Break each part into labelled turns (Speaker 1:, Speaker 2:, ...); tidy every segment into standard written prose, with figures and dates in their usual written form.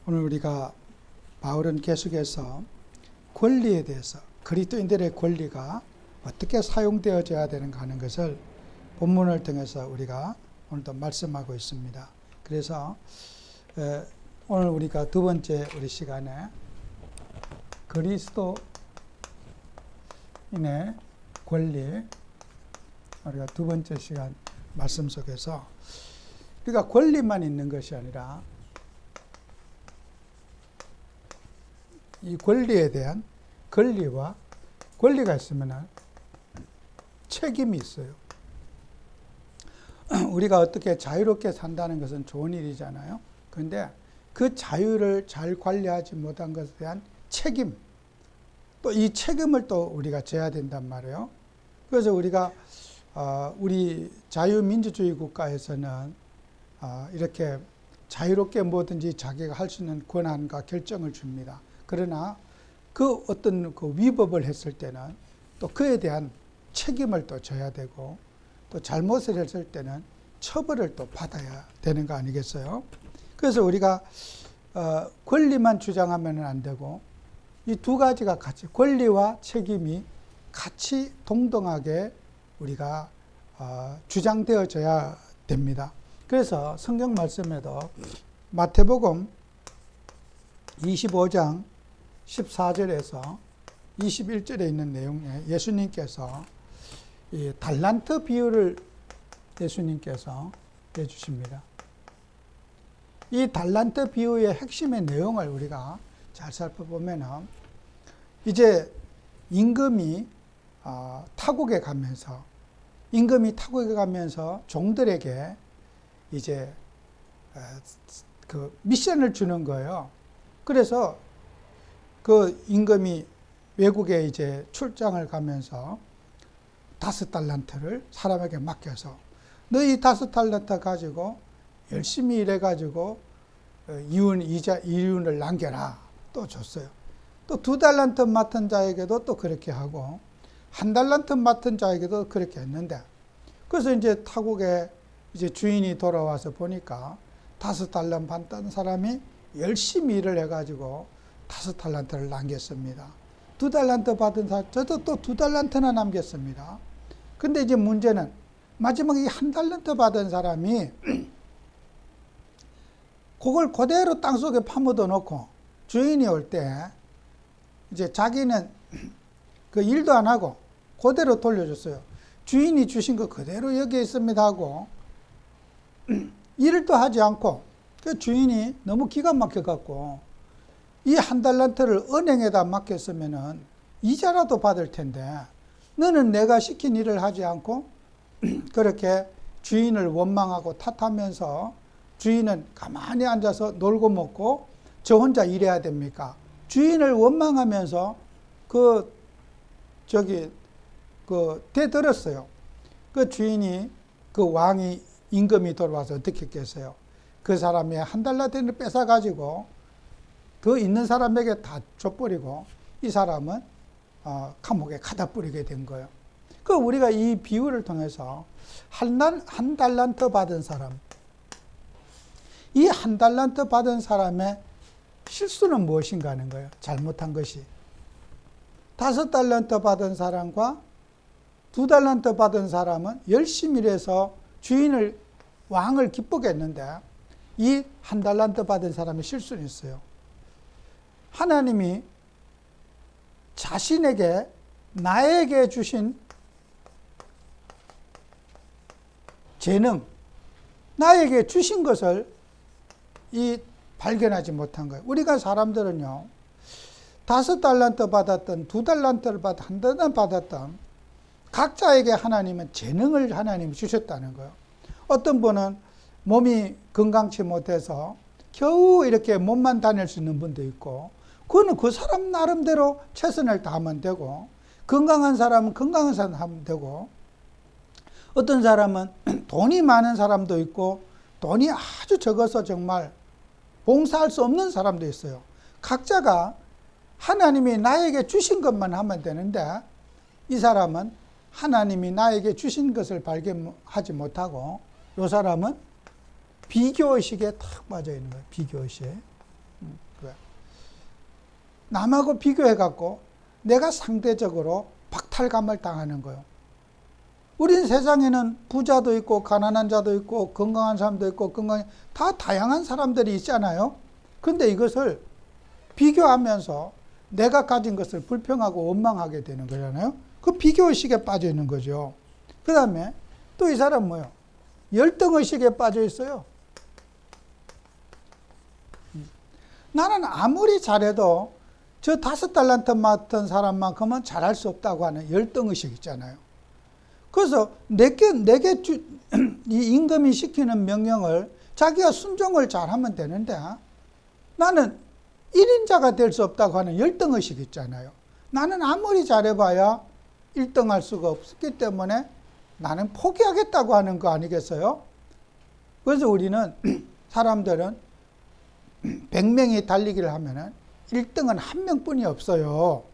Speaker 1: 오늘 우리가 바울은 계속해서 권리에 대해서 그리스도인들의 권리가 어떻게 사용되어져야 되는가 하는 것을 본문을 통해서 우리가 오늘도 말씀하고 있습니다. 그래서 오늘 우리가 두 번째 우리 시간에 그리스도인의 권리, 우리가 두 번째 시간 말씀 속에서 우리가 권리만 있는 것이 아니라 이 권리에 대한 권리가 있으면 책임이 있어요. 우리가 어떻게 자유롭게 산다는 것은 좋은 일이잖아요. 그런데 그 자유를 잘 관리하지 못한 것에 대한 책임, 또 이 책임을 또 우리가 져야 된단 말이에요. 그래서 우리가 우리 자유민주주의 국가에서는 이렇게 자유롭게 뭐든지 자기가 할 수 있는 권한과 결정을 줍니다. 그러나 그 어떤 그 위법을 했을 때는 또 그에 대한 책임을 또 져야 되고, 또 잘못을 했을 때는 처벌을 또 받아야 되는 거 아니겠어요? 그래서 우리가 권리만 주장하면 안 되고, 이 두 가지가 같이, 권리와 책임이 같이 동등하게 우리가 주장되어져야 됩니다. 그래서 성경 말씀에도 마태복음 25장 14절에서 21절에 있는 내용에 예수님께서 이 달란트 비유를 예수님께서 해주십니다. 이 달란트 비유의 핵심의 내용을 우리가 잘 살펴보면, 이제 임금이 타국에 가면서 종들에게 이제 그 미션을 주는 거예요. 그래서 그 임금이 외국에 이제 출장을 가면서 5달란트를 사람에게 맡겨서, 너 이 5달란트 가지고 열심히 일해가지고 이윤을 남겨라. 또 줬어요. 또 2달란트 맡은 자에게도 또 그렇게 하고, 1달란트 맡은 자에게도 그렇게 했는데, 그래서 이제 타국에 이제 주인이 돌아와서 보니까 5달란트 받던 사람이 열심히 일을 해가지고 5달란트를 남겼습니다. 2달란트 받은 사람, 저도 또 2달란트나 남겼습니다. 근데 이제 문제는 마지막에 1달란트 받은 사람이 그걸 그대로 땅속에 파묻어 놓고 주인이 올 때 이제 자기는 그 일도 안 하고 그대로 돌려줬어요. 주인이 주신 거 그대로 여기에 있습니다 하고 일을 또 하지 않고, 그 주인이 너무 기가 막혀갖고 이 1달란트를 은행에다 맡겼으면은 이자라도 받을 텐데, 너는 내가 시킨 일을 하지 않고 그렇게 주인을 원망하고 탓하면서 주인은 가만히 앉아서 놀고 먹고 저 혼자 일해야 됩니까? 주인을 원망하면서 대들었어요. 그 주인이, 그 왕이, 임금이 돌아와서 어떻게 했겠어요? 그 사람이 1달란트를 뺏어가지고 그 있는 사람에게 다 줘버리고 이 사람은 감옥에 가다 뿌리게 된 거예요. 그 우리가 이 비유를 통해서 1달란트 받은 사람, 이 1달란트 받은 사람의 실수는 무엇인가 하는 거예요. 잘못한 것이. 5달란트 받은 사람과 2달란트 받은 사람은 열심히 일해서 왕을 기쁘게 했는데, 이 1달란트 받은 사람의 실수는 있어요. 하나님이 자신에게, 나에게 주신 재능, 나에게 주신 것을 발견하지 못한 거예요. 우리가 사람들은요, 5달란트 받았던, 2달란트를 받았던, 1달란트 받았던 각자에게 하나님은 재능을 하나님이 주셨다는 거예요. 어떤 분은 몸이 건강치 못해서 겨우 이렇게 몸만 다닐 수 있는 분도 있고, 그거는 그 사람 나름대로 최선을 다하면 되고, 건강한 사람은 건강한 사람 하면 되고, 어떤 사람은 돈이 많은 사람도 있고 돈이 아주 적어서 정말 봉사할 수 없는 사람도 있어요. 각자가 하나님이 나에게 주신 것만 하면 되는데, 이 사람은 하나님이 나에게 주신 것을 발견하지 못하고, 이 사람은 비교의식에 탁 빠져 있는 거예요. 비교의식. 남하고 비교해갖고 내가 상대적으로 박탈감을 당하는 거예요. 우리 세상에는 부자도 있고 가난한 자도 있고 건강한 사람도 있고 다 다양한 사람들이 있잖아요. 근데 이것을 비교하면서 내가 가진 것을 불평하고 원망하게 되는 거잖아요. 그 비교의식에 빠져 있는 거죠. 그 다음에 또 이 사람 뭐예요? 열등의식에 빠져 있어요. 나는 아무리 잘해도 저 5달란트 맡은 사람만큼은 잘할 수 없다고 하는 열등의식 있잖아요. 그래서 내게 이 임금이 시키는 명령을 자기가 순종을 잘하면 되는데 나는 1인자가 될 수 없다고 하는 열등의식 있잖아요. 나는 아무리 잘해봐야 1등할 수가 없기 때문에 나는 포기하겠다고 하는 거 아니겠어요? 그래서 우리는 사람들은 100명이 달리기를 하면은 1등은 한 명뿐이 없어요.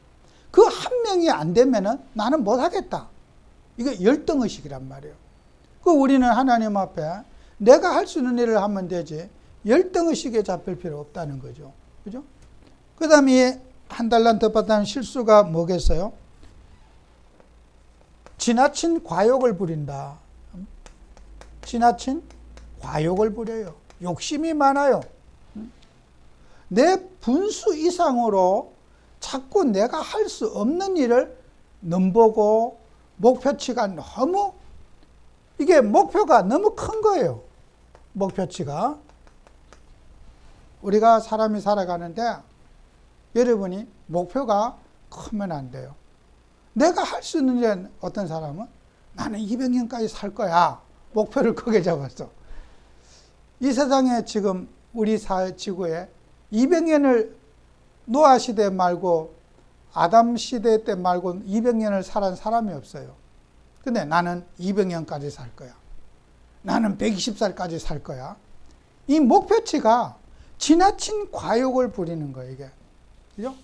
Speaker 1: 그 한 명이 안 되면은 나는 못하겠다. 이게 열등의식이란 말이에요. 그 우리는 하나님 앞에 내가 할 수 있는 일을 하면 되지 열등의식에 잡힐 필요 없다는 거죠. 그죠? 그 다음에 한 달란트 받은 실수가 뭐겠어요? 지나친 과욕을 부린다. 지나친 과욕을 부려요. 욕심이 많아요. 내 분수 이상으로 자꾸 내가 할 수 없는 일을 넘보고 목표치가 너무 이게 목표가 너무 큰 거예요. 목표치가. 우리가 사람이 살아가는데 여러분이 목표가 크면 안 돼요. 내가 할 수 있는 일은 어떤 사람은 나는 200년까지 살 거야. 목표를 크게 잡았어. 이 세상에 지금 우리 사회 지구에 200년을 노아 시대 말고 아담 시대 때 말고 200년을 살은 사람이 없어요. 근데 나는 200년까지 살 거야. 나는 120살까지 살 거야. 이 목표치가 지나친 과욕을 부리는 거예요, 이게. 그죠?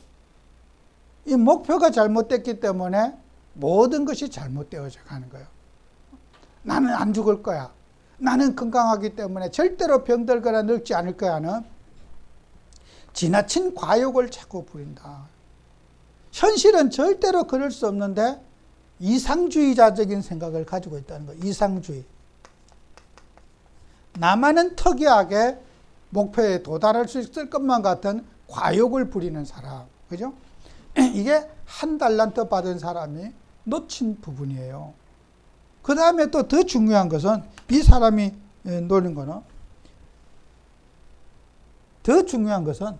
Speaker 1: 이 목표가 잘못됐기 때문에 모든 것이 잘못되어져 가는 거예요. 나는 안 죽을 거야. 나는 건강하기 때문에 절대로 병들거나 늙지 않을 거야는 지나친 과욕을 자꾸 부린다. 현실은 절대로 그럴 수 없는데 이상주의자적인 생각을 가지고 있다는 거예요. 이상주의. 나만은 특이하게 목표에 도달할 수 있을 것만 같은 과욕을 부리는 사람. 그죠? 이게 한 달란트 받은 사람이 놓친 부분이에요. 그 다음에 또 더 중요한 것은 이 사람이 노린 거는 더 중요한 것은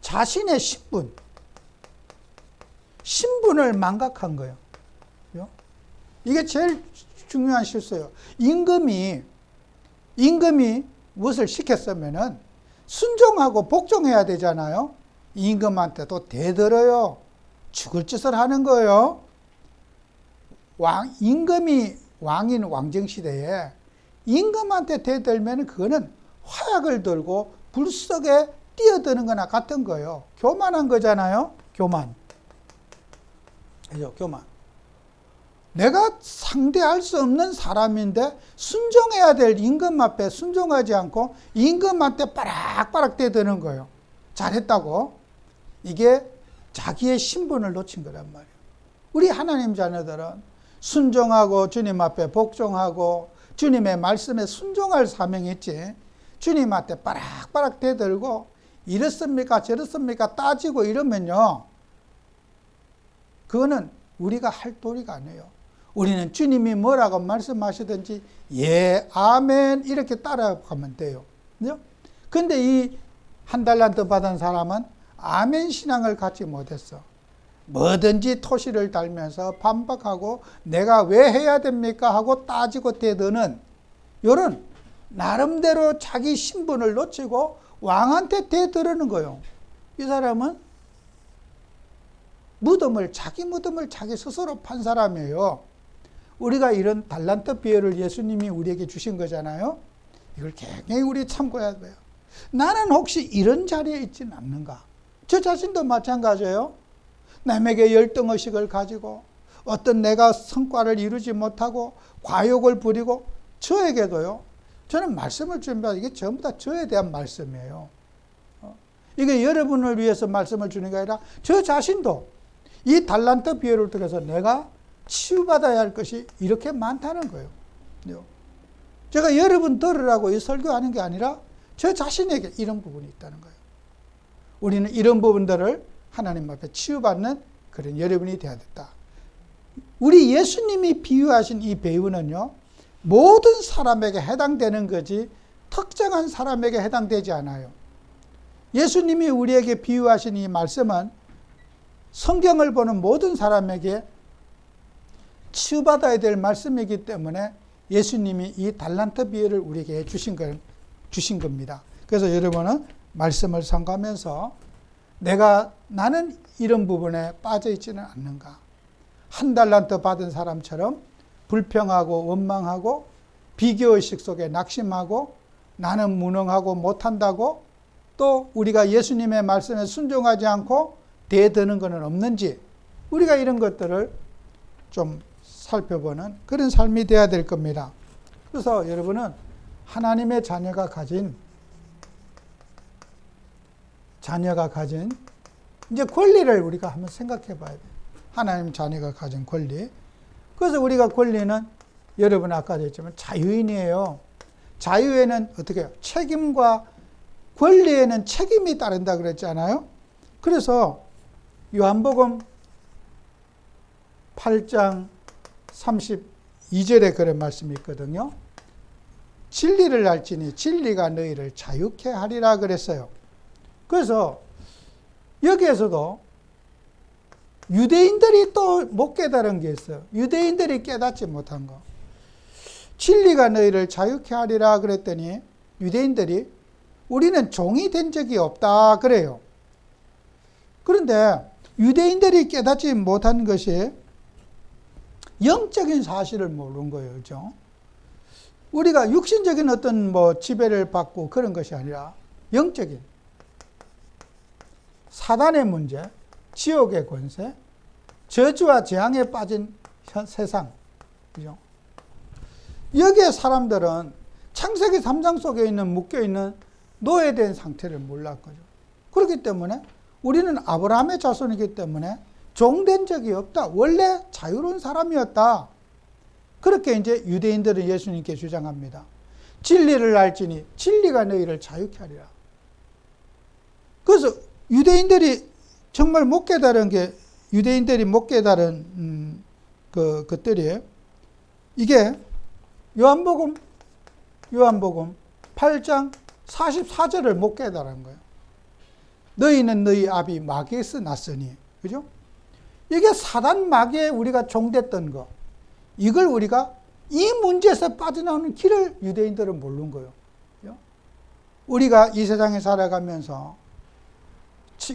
Speaker 1: 자신의 신분을 망각한 거예요. 이게 제일 중요한 실수예요. 임금이 무엇을 시켰으면은 순종하고 복종해야 되잖아요. 임금한테도 대들어요. 죽을 짓을 하는 거예요. 임금이 왕인 왕정시대에 임금한테 대들면 그거는 화약을 들고 불 속에 뛰어드는 거나 같은 거예요. 교만한 거잖아요. 교만. 그죠? 교만. 내가 상대할 수 없는 사람인데 순종해야 될 임금 앞에 순종하지 않고 임금한테 빠락빠락 대드는 거예요. 잘했다고. 이게 자기의 신분을 놓친 거란 말이에요. 우리 하나님 자녀들은 순종하고 주님 앞에 복종하고 주님의 말씀에 순종할 사명이 있지. 주님한테 빠락빠락 대들고 이렇습니까 저렇습니까 따지고 이러면요. 그거는 우리가 할 도리가 아니에요. 우리는 주님이 뭐라고 말씀하시든지 예, 아멘 이렇게 따라가면 돼요. 그런데 이 한 달란트 받은 사람은 아멘 신앙을 갖지 못했어. 뭐든지 토시를 달면서 반박하고 내가 왜 해야 됩니까 하고 따지고 대드는 이런 나름대로 자기 신분을 놓치고 왕한테 대드르는 거예요. 이 사람은 자기 무덤을 자기 스스로 판 사람이에요. 우리가 이런 달란트 비유를 예수님이 우리에게 주신 거잖아요. 이걸 굉장히 우리 참고해야 돼요. 나는 혹시 이런 자리에 있지는 않는가? 저 자신도 마찬가지예요. 남에게 열등의식을 가지고 어떤 내가 성과를 이루지 못하고 과욕을 부리고 저에게도요. 저는 말씀을 준비하고 이게 전부 다 저에 대한 말씀이에요. 이게 여러분을 위해서 말씀을 주는 게 아니라 저 자신도 이 달란트 비유를 통해서 내가 치유받아야 할 것이 이렇게 많다는 거예요. 제가 여러분 들으라고 이 설교하는 게 아니라 저 자신에게 이런 부분이 있다는 거예요. 우리는 이런 부분들을 하나님 앞에 치유받는 그런 여러분이 되어야 됐다. 우리 예수님이 비유하신 이 배우는요, 모든 사람에게 해당되는 거지 특정한 사람에게 해당되지 않아요. 예수님이 우리에게 비유하신 이 말씀은 성경을 보는 모든 사람에게 치유받아야 될 말씀이기 때문에 예수님이 이 달란트 비유를 우리에게 주신 겁니다. 그래서 여러분은 말씀을 상고하면서 나는 이런 부분에 빠져 있지는 않는가. 한 달란트 받은 사람처럼 불평하고 원망하고 비교의식 속에 낙심하고 나는 무능하고 못한다고 또 우리가 예수님의 말씀에 순종하지 않고 대드는 것은 없는지 우리가 이런 것들을 좀 살펴보는 그런 삶이 되어야 될 겁니다. 그래서 여러분은 하나님의 자녀가 가진 이제 권리를 우리가 한번 생각해 봐야 돼요. 하나님 자녀가 가진 권리. 그래서 우리가 권리는 여러분 아까도 했지만 자유인이에요. 자유에는 어떻게 해요? 책임과 권리에는 책임이 따른다 그랬잖아요. 그래서 요한복음 8장 32절에 그런 말씀이 있거든요. 진리를 알지니 진리가 너희를 자유케 하리라 그랬어요. 그래서 여기에서도 유대인들이 또 못 깨달은 게 있어요. 유대인들이 깨닫지 못한 거. 진리가 너희를 자유케 하리라 그랬더니 유대인들이 우리는 종이 된 적이 없다 그래요. 그런데 유대인들이 깨닫지 못한 것이 영적인 사실을 모르는 거예요. 그죠? 우리가 육신적인 어떤 지배를 받고 그런 것이 아니라 영적인 사단의 문제, 지옥의 권세, 저주와 재앙에 빠진 세상. 그죠? 여기에 사람들은 창세기 3장 속에 있는 묶여있는 노예된 상태를 몰랐거죠. 그렇기 때문에 우리는 아브라함의 자손이기 때문에 종된 적이 없다. 원래 자유로운 사람이었다. 그렇게 이제 유대인들은 예수님께 주장합니다. 진리를 알지니 진리가 너희를 자유케 하리라. 그래서 유대인들이 정말 못 깨달은 게 유대인들이 못 깨달은 것들이 이게 요한복음 8장 44절을 못 깨달은 거예요. 너희는 너희 아비 마귀에서 났으니. 그죠? 이게 사단 마귀에 우리가 종됐던 거. 이걸 우리가 이 문제에서 빠져나오는 길을 유대인들은 모르는 거예요. 그죠? 우리가 이 세상에 살아가면서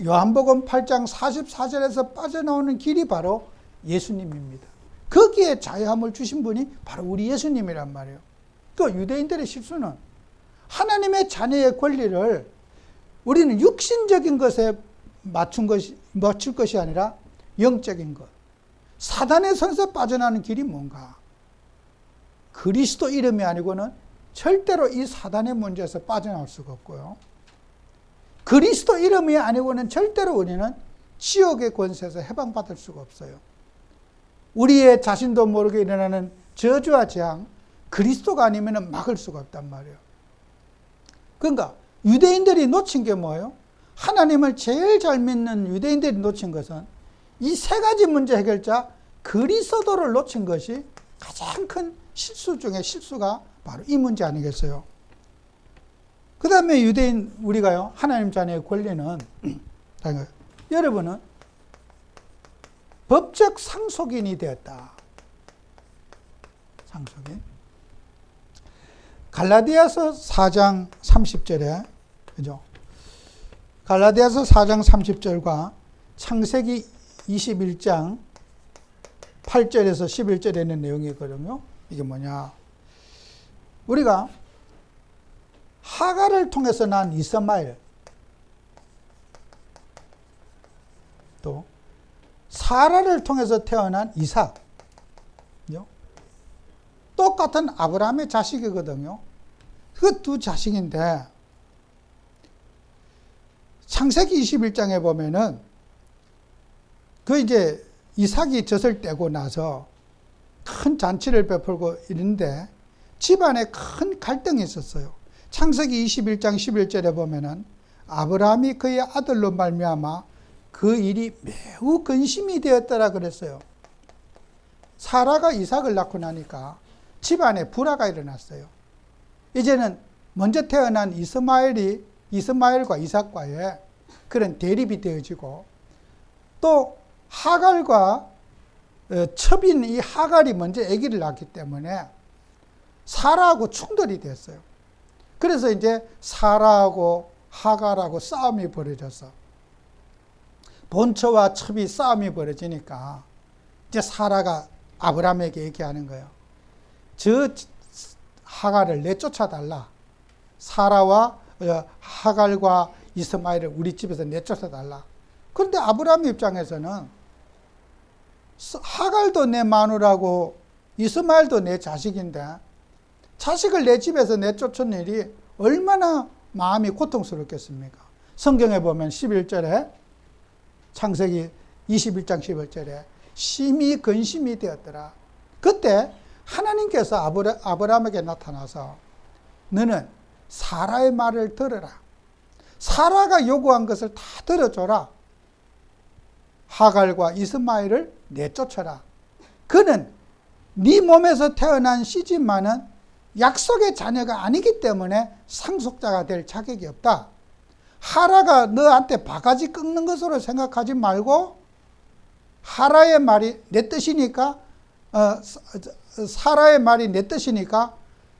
Speaker 1: 요한복음 8장 44절에서 빠져나오는 길이 바로 예수님입니다. 거기에 자유함을 주신 분이 바로 우리 예수님이란 말이에요. 그 유대인들의 실수는 하나님의 자녀의 권리를 우리는 육신적인 것에 맞출 것이 아니라 영적인 것. 사단의 손에서 빠져나오는 길이 뭔가? 그리스도 이름이 아니고는 절대로 이 사단의 문제에서 빠져나올 수가 없고요. 그리스도 이름이 아니고는 절대로 우리는 지옥의 권세에서 해방받을 수가 없어요. 우리의 자신도 모르게 일어나는 저주와 재앙, 그리스도가 아니면 막을 수가 없단 말이에요. 그러니까 유대인들이 놓친 게 뭐예요? 하나님을 제일 잘 믿는 유대인들이 놓친 것은 이 세 가지 문제 해결자 그리스도를 놓친 것이 가장 큰 실수 중에 실수가 바로 이 문제 아니겠어요? 그 다음에 유대인 우리가요, 하나님 자녀의 권리는 여러분은 법적 상속인이 되었다. 상속인. 갈라디아서 4장 30절에 그죠? 갈라디아서 4장 30절과 창세기 21장 8절에서 11절에 있는 내용이거든요. 이게 뭐냐? 우리가 하갈을 통해서 난 이스마엘, 또 사라를 통해서 태어난 이삭, 똑같은 아브라함의 자식이거든요. 그 두 자식인데 창세기 21장에 보면은 그 이제 이삭이 젖을 떼고 나서 큰 잔치를 베풀고 이런데 집안에 큰 갈등이 있었어요. 창세기 21장 11절에 보면은 아브라함이 그의 아들로 말미암아 그 일이 매우 근심이 되었더라 그랬어요. 사라가 이삭을 낳고 나니까 집안에 불화가 일어났어요. 이제는 먼저 태어난 이스마엘과 이삭과의 그런 대립이 되어지고, 또 하갈과 첩인 이 하갈이 먼저 아기를 낳기 때문에 사라하고 충돌이 됐어요. 그래서 이제 사라하고 하갈하고 싸움이 벌어져서 본처와 첩이 싸움이 벌어지니까 이제 사라가 아브라함에게 얘기하는 거예요. 저 하갈을 내쫓아달라. 사라와 하갈과 이스마엘을 우리 집에서 내쫓아달라. 그런데 아브라함 입장에서는 하갈도 내 마누라고 이스마엘도 내 자식인데 자식을 내 집에서 내쫓은 일이 얼마나 마음이 고통스럽겠습니까? 성경에 보면 11절에 창세기 21장 11절에 심히 근심이 되었더라. 그때 하나님께서 아브라함에게 나타나서 너는 사라의 말을 들어라. 사라가 요구한 것을 다 들어줘라. 하갈과 이스마엘을 내쫓아라. 그는 네 몸에서 태어난 씨지만은 약속의 자녀가 아니기 때문에 상속자가 될 자격이 없다. 하라가 너한테 바가지 꺾는 것으로 생각하지 말고 하라의 말이 내 뜻이니까 사라의 말이 내 뜻이니까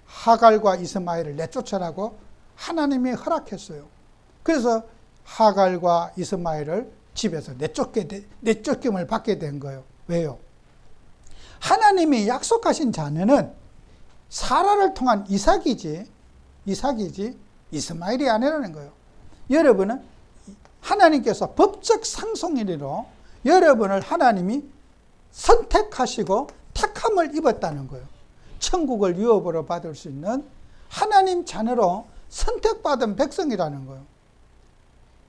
Speaker 1: 하갈과 이스마엘을 내쫓으라고 하나님이 허락했어요. 그래서 하갈과 이스마엘을 집에서 내쫓김을 받게 된 거예요. 왜요? 하나님이 약속하신 자녀는 사라를 통한 이삭이지 이스마엘이 아니라는 거예요. 여러분은 하나님께서 법적 상속인으로 여러분을 하나님이 선택하시고 택함을 입었다는 거예요. 천국을 유업으로 받을 수 있는 하나님 자녀로 선택받은 백성이라는 거예요.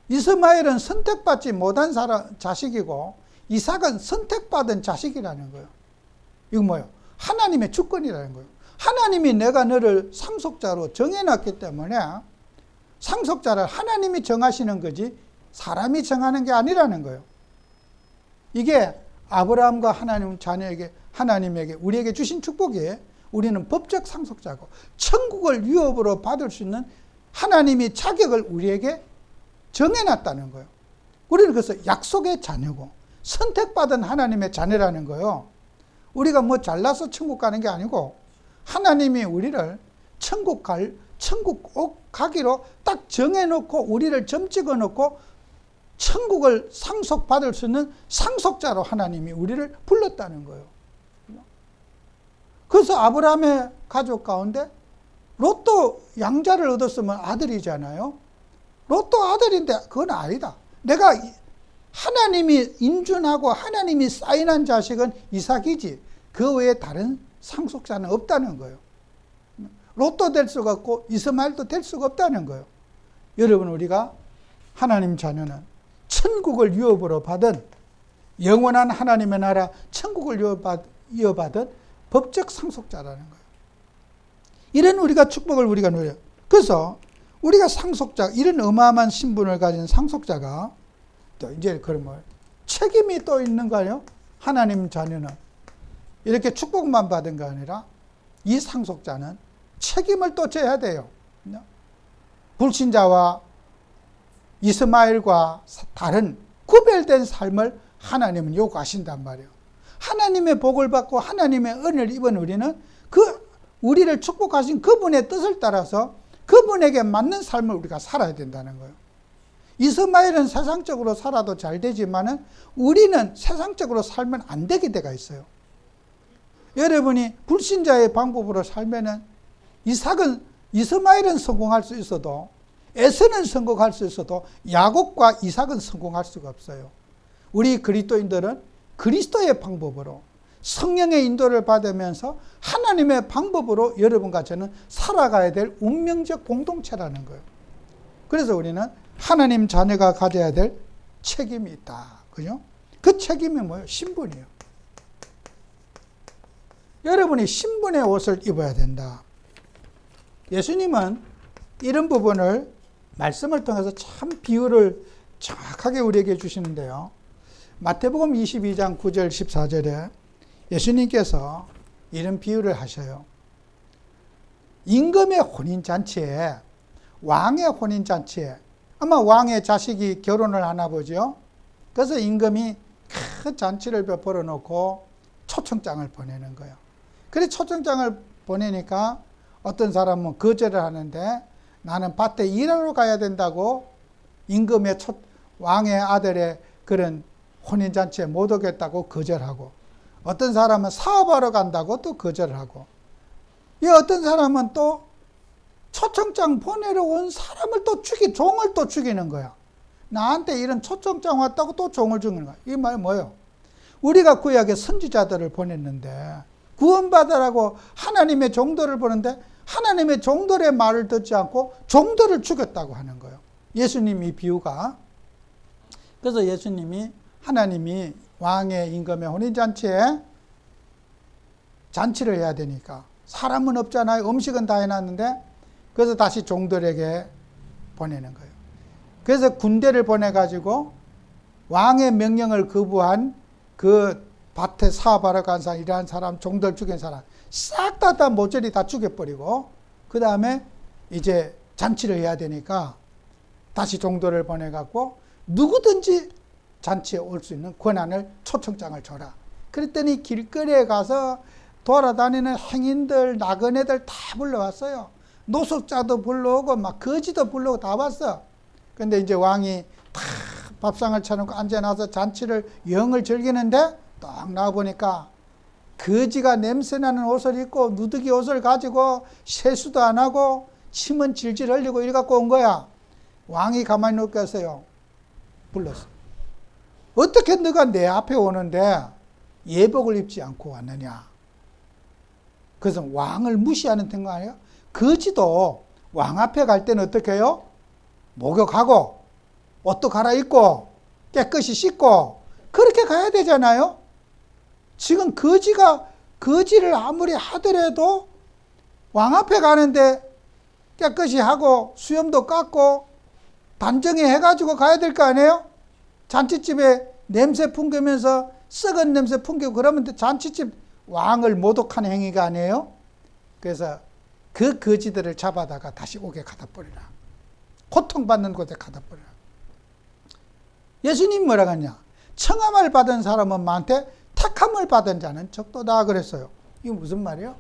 Speaker 1: 이스마엘은 선택받지 못한 자식이고 이삭은 선택받은 자식이라는 거예요. 이거 뭐예요? 하나님의 주권이라는 거예요. 하나님이 내가 너를 상속자로 정해놨기 때문에 상속자를 하나님이 정하시는 거지 사람이 정하는 게 아니라는 거예요. 이게 아브라함과 하나님 자녀에게 하나님에게 우리에게 주신 축복이에요. 우리는 법적 상속자고 천국을 유업으로 받을 수 있는 하나님이 자격을 우리에게 정해놨다는 거예요. 우리는 그래서 약속의 자녀고 선택받은 하나님의 자녀라는 거예요. 우리가 뭐 잘나서 천국 가는 게 아니고 하나님이 우리를 천국 꼭 가기로 딱 정해놓고 우리를 점 찍어놓고 천국을 상속받을 수 있는 상속자로 하나님이 우리를 불렀다는 거예요. 그래서 아브라함의 가족 가운데 로또 양자를 얻었으면 아들이잖아요. 로또 아들인데 그건 아니다. 내가 하나님이 인준하고 하나님이 사인한 자식은 이삭이지 그 외에 다른 상속자는 없다는 거예요. 로또 될 수가 없고 이스마엘도 될 수가 없다는 거예요. 여러분, 우리가 하나님 자녀는 천국을 유업으로 받은 영원한 하나님의 나라 천국을 이어받은 법적 상속자라는 거예요. 이런 우리가 축복을 우리가 누려요. 그래서 우리가 상속자, 이런 어마어마한 신분을 가진 상속자가 또 이제 그러면 책임이 또 있는 거예요. 하나님 자녀는 이렇게 축복만 받은 게 아니라 이 상속자는 책임을 또 져야 돼요. 불신자와 이스마엘과 다른 구별된 삶을 하나님은 요구하신단 말이에요. 하나님의 복을 받고 하나님의 은혜를 입은 우리는 우리를 축복하신 그분의 뜻을 따라서 그분에게 맞는 삶을 우리가 살아야 된다는 거예요. 이스마엘은 세상적으로 살아도 잘 되지만은 우리는 세상적으로 살면 안 되게 돼가 있어요. 여러분이 불신자의 방법으로 살면은 이스마엘은 성공할 수 있어도 에서는 성공할 수 있어도 야곱과 이삭은 성공할 수가 없어요. 우리 그리스도인들은 그리스도의 방법으로 성령의 인도를 받으면서 하나님의 방법으로 여러분과 저는 살아가야 될 운명적 공동체라는 거예요. 그래서 우리는 하나님 자녀가 가져야 될 책임이 있다. 그죠? 그 책임이 뭐예요? 신분이에요. 여러분이 신분의 옷을 입어야 된다. 예수님은 이런 부분을 말씀을 통해서 참 비유를 정확하게 우리에게 주시는데요. 마태복음 22장 9절 14절에 예수님께서 이런 비유를 하셔요. 임금의 혼인잔치에, 왕의 혼인잔치에, 아마 왕의 자식이 결혼을 하나 보죠. 그래서 임금이 큰 잔치를 베풀어 놓고 초청장을 보내는 거예요. 그래서 초청장을 보내니까 어떤 사람은 거절을 하는데, 나는 밭에 일하러 가야 된다고 임금의 왕의 아들의 그런 혼인잔치에 못 오겠다고 거절하고, 어떤 사람은 사업하러 간다고 또 거절하고, 이 어떤 사람은 또 초청장 보내러 온 사람을 또 종을 또 죽이는 거야. 나한테 이런 초청장 왔다고 또 종을 죽이는 거야. 이 말이 뭐예요? 우리가 구약에 선지자들을 보냈는데, 구원받으라고 하나님의 종들을 보는데 하나님의 종들의 말을 듣지 않고 종들을 죽였다고 하는 거예요. 예수님 이 비유가. 그래서 예수님이, 하나님이 왕의 임금의 혼인잔치에 잔치를 해야 되니까 사람은 없잖아요. 음식은 다 해놨는데, 그래서 다시 종들에게 보내는 거예요. 그래서 군대를 보내가지고 왕의 명령을 거부한 그 밭에 사업하러 간 사람, 일하는 사람, 종들 죽인 사람 싹 다 모조리 다 죽여버리고, 그 다음에 이제 잔치를 해야 되니까 다시 종들을 보내갖고 누구든지 잔치에 올 수 있는 권한을, 초청장을 줘라. 그랬더니 길거리에 가서 돌아다니는 행인들, 나그네들 다 불러왔어요. 노숙자도 불러오고 막 거지도 불러오고 다 왔어. 근데 이제 왕이 다 밥상을 차려놓고 앉아나서 잔치를 영을 즐기는데 딱 나와보니까 거지가 냄새나는 옷을 입고 누더기 옷을 가지고 세수도 안 하고 침은 질질 흘리고 이래 갖고 온 거야. 왕이 가만히 놓고 있어요. 불렀어. 어떻게 너가 내 앞에 오는데 예복을 입지 않고 왔느냐. 그래서 왕을 무시하는 거 아니에요? 거지도 왕 앞에 갈 때는 어떻게 해요? 목욕하고 옷도 갈아입고 깨끗이 씻고 그렇게 가야 되잖아요. 지금 거지를 아무리 하더라도 왕 앞에 가는데 깨끗이 하고 수염도 깎고 단정히 해가지고 가야 될 거 아니에요? 잔치집에 냄새 풍기면서 썩은 냄새 풍기고 그러면 잔치집 왕을 모독하는 행위가 아니에요? 그래서 그 거지들을 잡아다가 다시 옥에 갖다 버리라. 고통받는 곳에 갖다 버리라. 예수님이 뭐라고 하냐? 청함을 받은 사람은 많되 택함을 받은 자는 적도다 그랬어요. 이게 무슨 말이에요?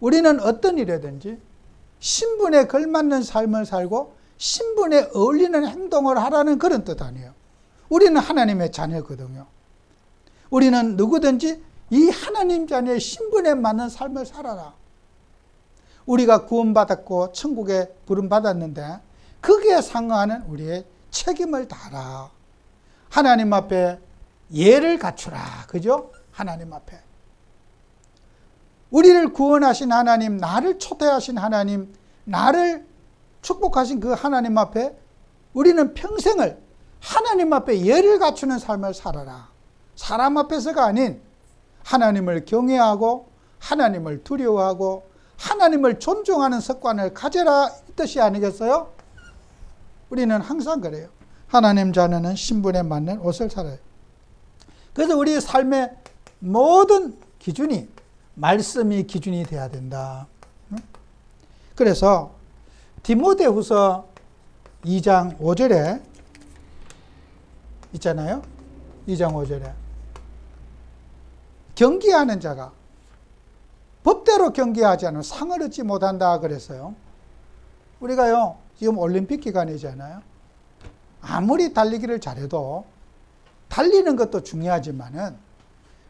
Speaker 1: 우리는 어떤 일이든지 신분에 걸맞는 삶을 살고 신분에 어울리는 행동을 하라는 그런 뜻 아니에요. 우리는 하나님의 자녀거든요. 우리는 누구든지 이 하나님 자녀의 신분에 맞는 삶을 살아라. 우리가 구원받았고 천국에 부름받았는데 거기에 상응하는 우리의 책임을 다하라. 하나님 앞에 예를 갖추라. 그죠? 하나님 앞에. 우리를 구원하신 하나님, 나를 초대하신 하나님, 나를 축복하신 그 하나님 앞에 우리는 평생을 하나님 앞에 예를 갖추는 삶을 살아라. 사람 앞에서가 아닌 하나님을 경외하고 하나님을 두려워하고 하나님을 존중하는 습관을 가져라 이 뜻이 아니겠어요? 우리는 항상 그래요. 하나님 자녀는 신분에 맞는 옷을 살아요. 그래서 우리의 삶의 모든 기준이 말씀이 기준이 돼야 된다. 그래서 디모데후서 2장 5절에 있잖아요. 2장 5절에 경기하는 자가 법대로 경기하지 않으면 상을 얻지 못한다 그랬어요. 우리가요 지금 올림픽 기간이잖아요. 아무리 달리기를 잘해도 달리는 것도 중요하지만은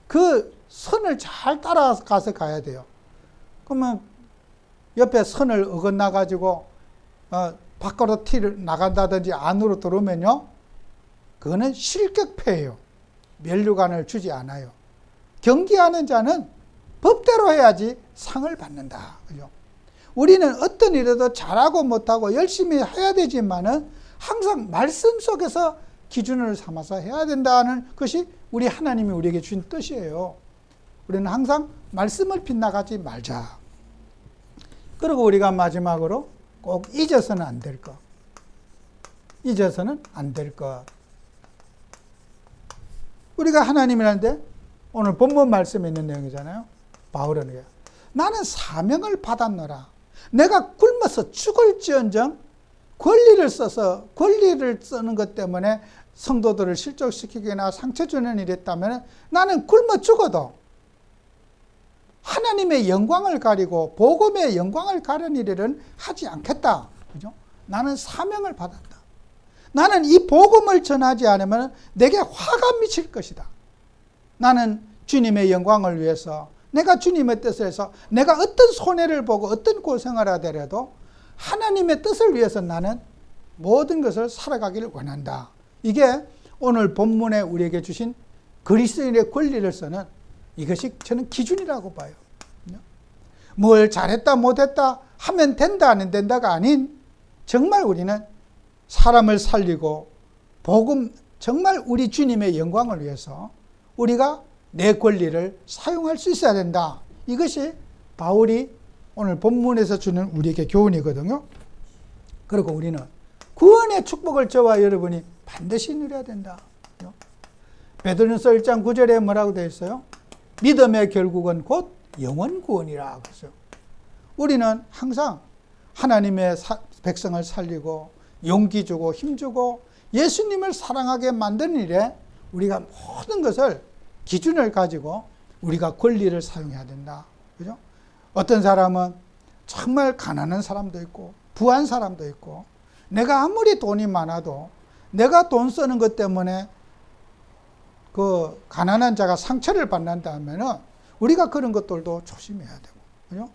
Speaker 1: 그 선을 잘 따라가서 가야 돼요. 그러면 옆에 선을 어긋나 가지고 밖으로 티를 나간다든지 안으로 들어오면요 그거는 실격패예요. 면류관을 주지 않아요. 경기하는 자는 법대로 해야지 상을 받는다. 그죠? 우리는 어떤 일에도 잘하고 못하고 열심히 해야 되지만은 항상 말씀 속에서 기준을 삼아서 해야 된다는 것이 우리 하나님이 우리에게 주신 뜻이에요. 우리는 항상 말씀을 빗나가지 말자. 그리고 우리가 마지막으로 꼭 잊어서는 안 될 것. 잊어서는 안 될 것. 우리가 하나님이라는데 오늘 본문 말씀에 있는 내용이잖아요. 바울은 이게 나는 사명을 받았노라. 내가 굶어서 죽을지언정 권리를 쓰는 것 때문에 성도들을 실족시키거나 상처 주는 일이 있다면 나는 굶어 죽어도 하나님의 영광을 가리고 복음의 영광을 가리는 일은 하지 않겠다. 그죠? 나는 사명을 받았다. 나는 이 복음을 전하지 않으면 내게 화가 미칠 것이다. 나는 주님의 영광을 위해서 내가 주님의 뜻을 해서 내가 어떤 손해를 보고 어떤 고생을 하더라도 하나님의 뜻을 위해서 나는 모든 것을 살아가기를 원한다. 이게 오늘 본문에 우리에게 주신 그리스도인의 권리를 쓰는 이것이 저는 기준이라고 봐요. 뭘 잘했다 못했다 하면 된다 안 된다가 아닌 정말 우리는 사람을 살리고 복음 정말 우리 주님의 영광을 위해서 우리가 내 권리를 사용할 수 있어야 된다. 이것이 바울이 오늘 본문에서 주는 우리에게 교훈이거든요. 그리고 우리는 구원의 축복을 저와 여러분이 반드시 누려야 된다. 베드로전서 1장 9절에 뭐라고 되어 있어요? 믿음의 결국은 곧 영원 구원이라 그랬어요. 우리는 항상 하나님의 백성을 살리고 용기 주고 힘 주고 예수님을 사랑하게 만드는 일에 우리가 모든 것을 기준을 가지고 우리가 권리를 사용해야 된다. 그죠? 어떤 사람은 정말 가난한 사람도 있고 부한 사람도 있고 내가 아무리 돈이 많아도 내가 돈 쓰는 것 때문에 그 가난한 자가 상처를 받는다 하면은 우리가 그런 것들도 조심해야 되고, 그죠?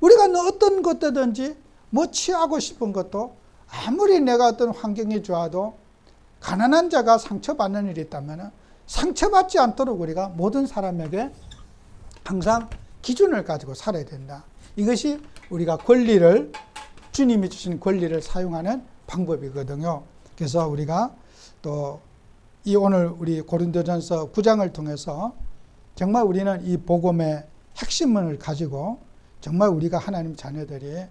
Speaker 1: 우리가 어떤 것이든지 뭐 취하고 싶은 것도 아무리 내가 어떤 환경이 좋아도 가난한 자가 상처받는 일이 있다면 상처받지 않도록 우리가 모든 사람에게 항상 기준을 가지고 살아야 된다. 이것이 우리가 권리를, 주님이 주신 권리를 사용하는 방법이거든요. 그래서 우리가 또 이 오늘 우리 고린도전서 9장을 통해서 정말 우리는 이 복음의 핵심을 가지고 정말 우리가 하나님 자녀들이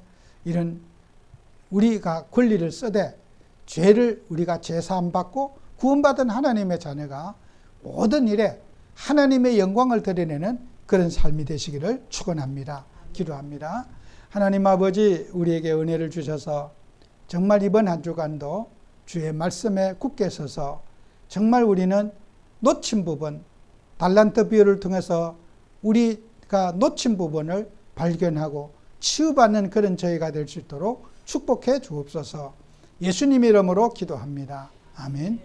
Speaker 1: 이런 우리가 권리를 쓰되 죄를 우리가 제사함 받고 구원받은 하나님의 자녀가 모든 일에 하나님의 영광을 드러내는 그런 삶이 되시기를 축원합니다. 기도합니다. 하나님 아버지, 우리에게 은혜를 주셔서 정말 이번 한 주간도 주의 말씀에 굳게 서서 정말 우리는 놓친 부분, 달란트 비유를 통해서 우리가 놓친 부분을 발견하고 치유받는 그런 저희가 될 수 있도록 축복해 주옵소서. 예수님 이름으로 기도합니다. 아멘.